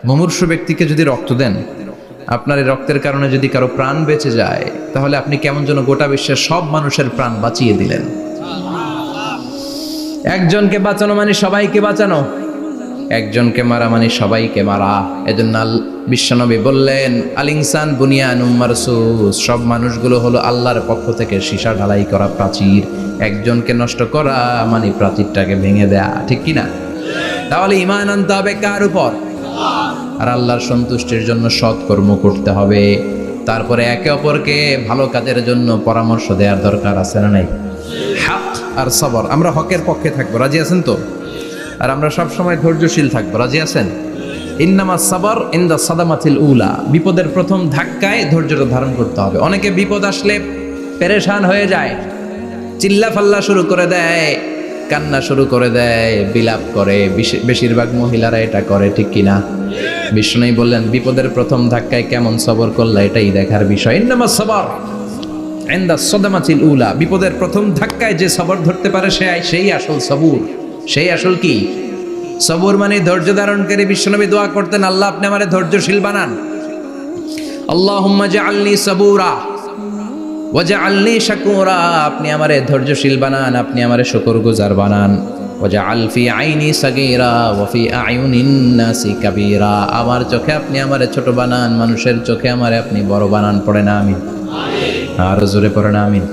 মুমূর্ষু ব্যক্তিকে যদি রক্ত দেন, আপনার এই রক্তের কারণে যদি কারো প্রাণ বেঁচে যায়, তাহলে আপনি কেমন যেন গোটা বিশ্বের সব মানুষের প্রাণ বাঁচিয়ে দিলেন। একজনকে বাঁচানো মানে সবাইকে বাঁচানো, একজনকে মারা মানে সবাইকে মারা। এজন্য বিশ্বনবী বললেন, আল ইনসান বুনিয়ানুম মারসুস, সব মানুষগুলো হলো আল্লাহর পক্ষ থেকে সীসা ঢালাই করা প্রাচীর। একজনকে নষ্ট করা মানে প্রাচীরটাকে ভেঙে দেয়া, ঠিক কিনা? তাহলে ঈমান আনতে হবে কার উপর? আর আল্লাহর সন্তুষ্টির জন্য সৎ কর্ম করতে হবে। তারপরে একে অপরকে ভালো কাজের জন্য পরামর্শ দেওয়ার দরকার আছে না নাই? হক আর সবর, আমরা হকের পক্ষে থাকবো, রাজি আছেন তো? আর আমরা সব সময় ধৈর্যশীল থাকবো, রাজি আছেন? ইন্নামা সাবর ইনদা সাদামাতিল উলা, বিপদের প্রথম ধাক্কায় ধৈর্যটা ধারণ করতে হবে। অনেকে বিপদ আসলে পেরেশান হয়ে যায়, চিল্লা ফাল্লা শুরু করে দেয়, কান্না শুরু করে দেয়, বিলাপ করে। বেশিরভাগ মহিলারা এটা করে, ঠিক কিনা? বিষ্ণু বললেন, বিপদের প্রথম ধাক্কায় কেমন সবর করলে এটাই দেখার বিষয়। ইন্নামা সাবর ইনদা সাদামাতিল উলা, বিপদের প্রথম ধাক্কায় যে সবর ধরতে পারে সেই আসল সবুর, সেই আসল কি সবুর মানে ধৈর্য ধারণকারী। বিশ্বনবী দোয়া করতেন, আল্লাহ আপনি আমারে ধৈর্যশীল বানান। আল্লাহুম্মা জাআলনি সাবুরা ওয়াজআলনি শাকুরা, আপনি আমারে ধৈর্যশীল বানান, আপনি আমারে শুকরগুজার বানান। ওয়াজআল ফি আইনি সাগীরা ওয়া ফি আয়ুনিন নাসি কাবীরা, আমার চোখে আপনি আমারে ছোট বানান, মানুষের চোখে আমারে আপনি বড় বানান। পড়েন আমিন। আর জোরে পড়েন আমিন।